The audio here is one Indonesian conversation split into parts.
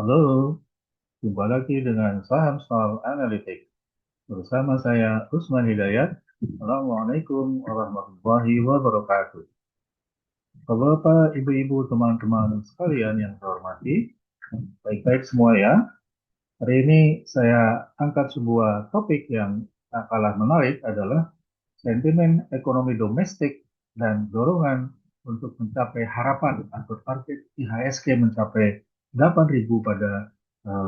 Halo, jumpa lagi dengan Saham Soal Analitik. Bersama saya Usman Hidayat. Assalamualaikum warahmatullahi wabarakatuh. Bapak, Ibu-Ibu, teman-teman sekalian yang saya hormati, baik-baik semua ya. Hari ini saya angkat sebuah topik yang tak kalah menarik adalah sentimen ekonomi domestik dan dorongan untuk mencapai harapan atau target IHSG mencapai 8.000 pada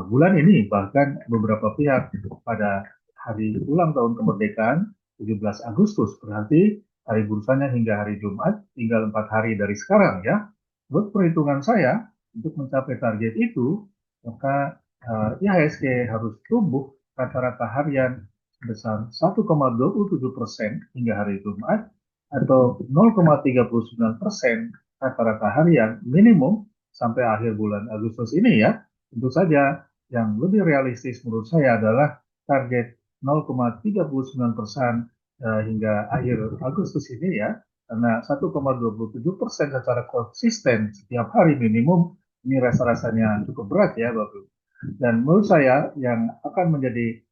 bulan ini. Bahkan beberapa pihak pada hari ulang tahun kemerdekaan 17 Agustus, berarti hari bursanya hingga hari Jumat, tinggal 4 hari dari sekarang ya. Menurut perhitungan saya, untuk mencapai target itu, maka IHSG harus tumbuh rata-rata harian sebesar 1,27% hingga hari Jumat atau 0,39% rata-rata harian minimum sampai akhir bulan Agustus ini ya. Tentu saja yang lebih realistis menurut saya adalah target 0,39% hingga akhir Agustus ini ya. Karena 1,27% secara konsisten setiap hari minimum ini rasa-rasanya cukup berat ya Bapak. Dan menurut saya yang akan menjadi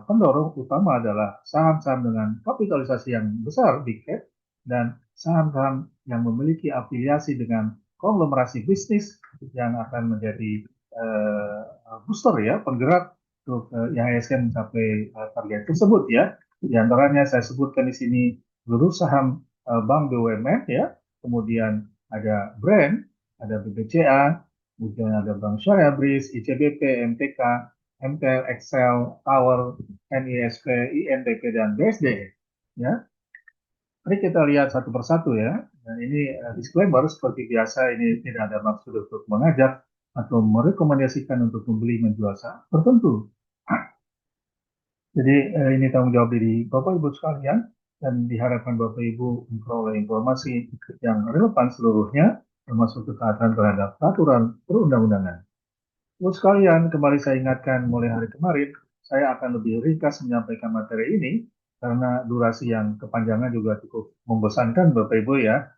pendorong utama adalah saham-saham dengan kapitalisasi yang besar, big cap, dan saham-saham yang memiliki afiliasi dengan konglomerasi bisnis yang akan menjadi booster ya, penggerak untuk IHSG mencapai target tersebut ya. Di antaranya saya sebutkan di sini seluruh saham bank BUMN ya, kemudian ada brand, ada BBCA, kemudian ada Bank Syariah BRIS, ICBP, MTK, MTL, Excel, Tower, NISP, INTP, dan BSD. Ya, mari kita lihat satu persatu ya. Dan ini disclaimer seperti biasa, ini tidak ada maksud untuk mengajak atau merekomendasikan untuk membeli menjual saham tertentu. Jadi ini tanggung jawab diri Bapak Ibu sekalian dan diharapkan Bapak Ibu memperoleh informasi yang relevan seluruhnya termasuk ketaatan terhadap peraturan perundang-undangan. Ibu sekalian, kembali saya ingatkan mulai hari kemarin, saya akan lebih ringkas menyampaikan materi ini karena durasi yang kepanjangan juga cukup membosankan Bapak Ibu ya.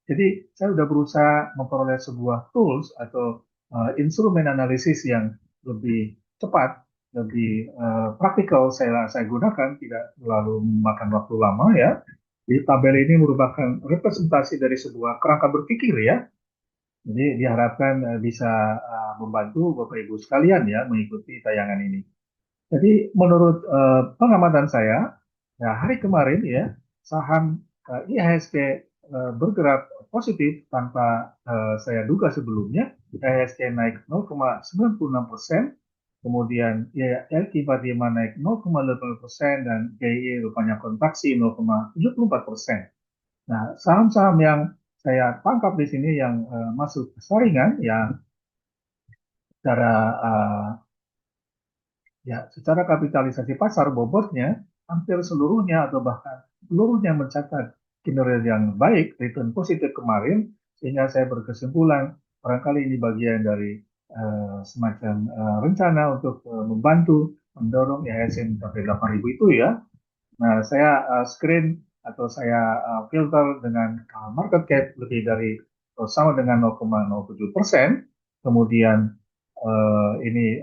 Jadi saya sudah berusaha memperoleh sebuah tools atau instrumen analisis yang lebih cepat, lebih praktikal saya gunakan, tidak terlalu memakan waktu lama ya. Jadi tabel ini merupakan representasi dari sebuah kerangka berpikir ya. Jadi diharapkan bisa membantu Bapak Ibu sekalian ya mengikuti tayangan ini. Jadi menurut pengamatan saya, ya hari kemarin ya saham IHSG bergerak positif tanpa saya duga sebelumnya. IHSG naik 0,96%, kemudian ya LQ45 naik 0,8% dan GI rupanya kontraksi 0,74%. Nah, saham-saham yang saya tangkap di sini yang masuk saringan ya secara secara kapitalisasi pasar bobotnya hampir seluruhnya atau bahkan seluruhnya mencatat kinerja yang baik, return positif kemarin, sehingga saya berkesimpulan barangkali ini bagian dari semacam rencana untuk membantu mendorong IHSG mencapai 8.000 itu ya. Nah, saya screen atau saya filter dengan market cap lebih dari atau sama dengan 0,07%. Kemudian ini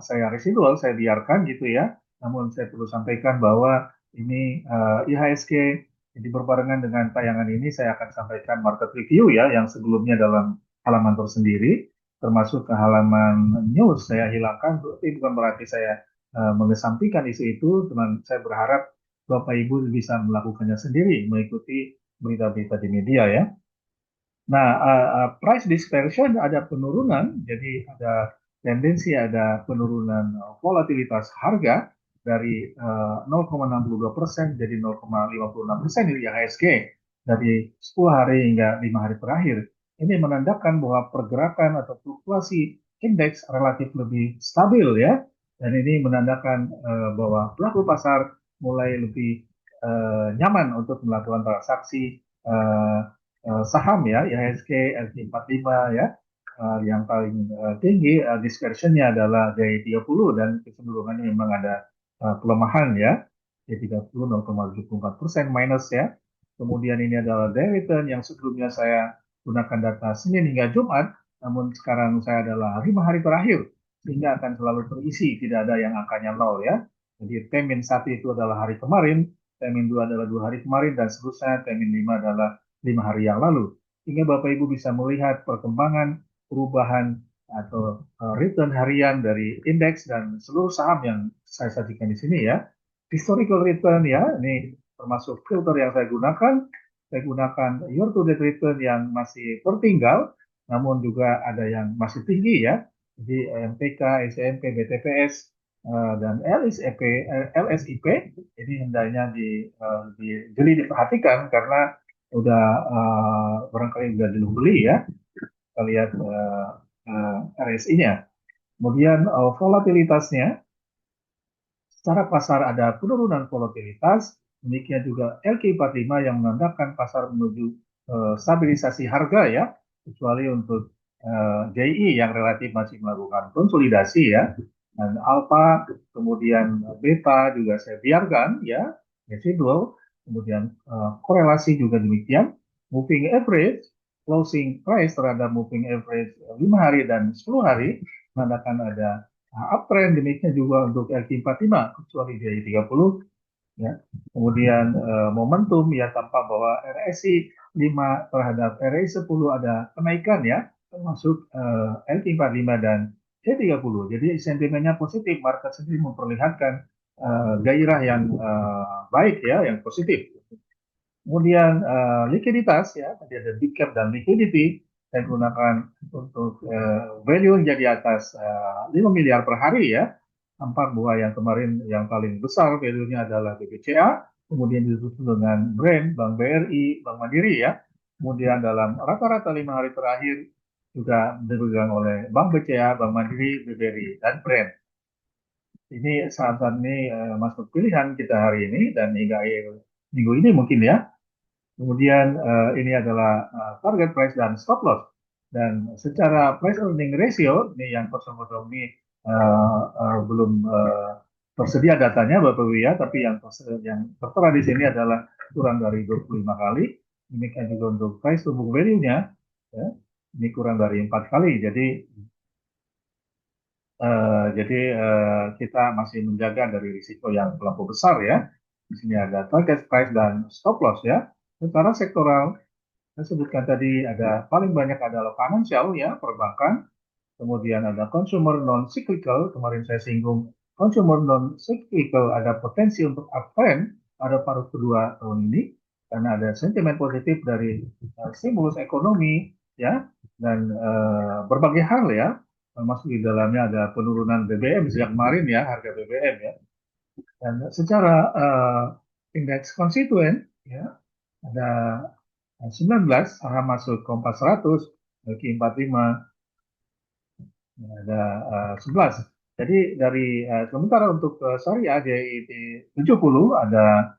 saya residual, saya biarkan gitu ya. Namun saya perlu sampaikan bahwa ini IHSG jadi berbarengan dengan tayangan ini saya akan sampaikan market review ya yang sebelumnya dalam halaman tersendiri termasuk ke halaman news saya hilangkan, tapi bukan berarti saya mengesampingkan isu itu, teman saya berharap Bapak Ibu bisa melakukannya sendiri, mengikuti berita-berita di media ya. Nah, price dispersion ada penurunan, jadi ada tendensi ada penurunan volatilitas harga dari 0,62% jadi 0,56% di IHSG dari 10 hari hingga 5 hari terakhir. Ini menandakan bahwa pergerakan atau fluktuasi indeks relatif lebih stabil ya, dan ini menandakan bahwa pelaku pasar mulai lebih nyaman untuk melakukan transaksi saham ya, IHSG, LQ45 ya, yang paling tinggi dispersionnya adalah J30 dan kecenderungannya memang ada pelemahan ya, J30 0,74% minus ya. Kemudian ini adalah day return yang sebelumnya saya gunakan data Senin hingga Jumat, namun sekarang saya adalah 5 hari terakhir, sehingga akan selalu terisi, tidak ada yang angkanya nol ya. Jadi T-1 itu adalah hari kemarin, T-2 adalah 2 hari kemarin, dan seterusnya T-5 adalah 5 hari yang lalu. Sehingga Bapak Ibu bisa melihat perkembangan, perubahan, atau return harian dari indeks dan seluruh saham yang saya sajikan di sini ya. Historical return ya, ini termasuk filter yang saya gunakan. Saya gunakan year to date return yang masih tertinggal, namun juga ada yang masih tinggi ya. Jadi MTK, SMP, BTPS, dan LSIP ini hendaknya jeli diperhatikan karena udah barangkali udah dibeli ya. Kita lihat RSI-nya. Kemudian volatilitasnya, secara pasar ada penurunan volatilitas, demikian juga LQ45 yang menandakan pasar menuju stabilisasi harga ya, kecuali untuk JI yang relatif masih melakukan konsolidasi ya, dan alpha, kemudian beta juga saya biarkan ya, residual, kemudian korelasi juga demikian, moving average, closing price terhadap moving average 5 hari dan 10 hari, menandakan ada uptrend, demikian juga untuk LQ45 kecuali di 30 ya. Kemudian momentum ya, tampak bahwa RSI 5 terhadap RSI 10 ada kenaikan ya, termasuk LQ45 dan C30. Jadi sentimennya positif, market sendiri memperlihatkan gairah yang baik ya, yang positif. Kemudian likuiditas ya, tadi ada big cap dan liquidity. Saya gunakan untuk value yang jadi atas 5 miliar per hari ya. Tampak bahwa yang kemarin yang paling besar value-nya adalah BBCA, kemudian disusul dengan Brand, Bank BRI, Bank Mandiri ya. Kemudian dalam rata-rata 5 hari terakhir juga dipegang oleh Bank BCA, Bank Mandiri, BBRI, dan Brand. Ini saat-saat ini masuk pilihan kita hari ini dan hingga akhir minggu ini mungkin ya. Kemudian ini adalah target price dan stop loss. Dan secara price earning ratio, ini yang kosong-kosong ini belum tersedia datanya Bapak Ibu ya, tapi yang tertera di sini adalah kurang dari 25 kali. Demikian juga untuk price to book value-nya, ya, ini kurang dari 4 kali. Jadi kita masih menjaga dari risiko yang terlalu besar ya. Di sini ada target price dan stop loss ya. Secara sektoral, saya sebutkan tadi ada paling banyak adalah financial ya, perbankan, kemudian ada consumer non cyclical, kemarin saya singgung consumer non cyclical ada potensi untuk uptrend pada paruh kedua tahun ini karena ada sentimen positif dari stimulus ekonomi ya, dan berbagai hal ya, termasuk di dalamnya ada penurunan BBM sejak kemarin ya, harga BBM ya, dan secara indeks konstituen ya ada 19 saham masuk Kompas 100, Q 45 ada 11. Jadi dari sementara untuk syariah JIT 70 ada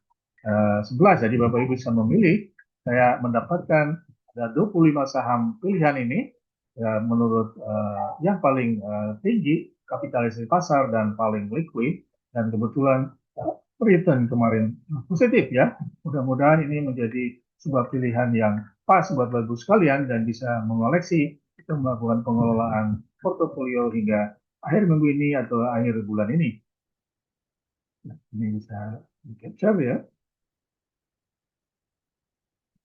11. Jadi Bapak Ibu bisa memilih. Saya mendapatkan ada 25 saham pilihan ini ya, menurut yang paling tinggi kapitalisasi pasar dan paling liquid, dan kebetulan return kemarin positif ya. Mudah-mudahan ini menjadi sebuah pilihan yang pas buat Bapak sekalian dan bisa mengoleksi, kita melakukan pengelolaan portofolio hingga akhir minggu ini atau akhir bulan ini. Nah, ini bisa di capture ya.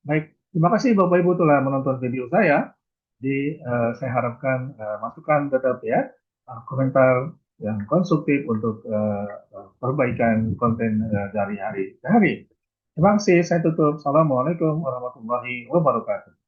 Baik, terima kasih Bapak Ibu telah menonton video saya. Jadi saya harapkan masukan tetap ya, komentar yang konstruktif untuk perbaikan konten dari hari ke hari. Terima kasih, saya tutup. Assalamualaikum warahmatullahi wabarakatuh.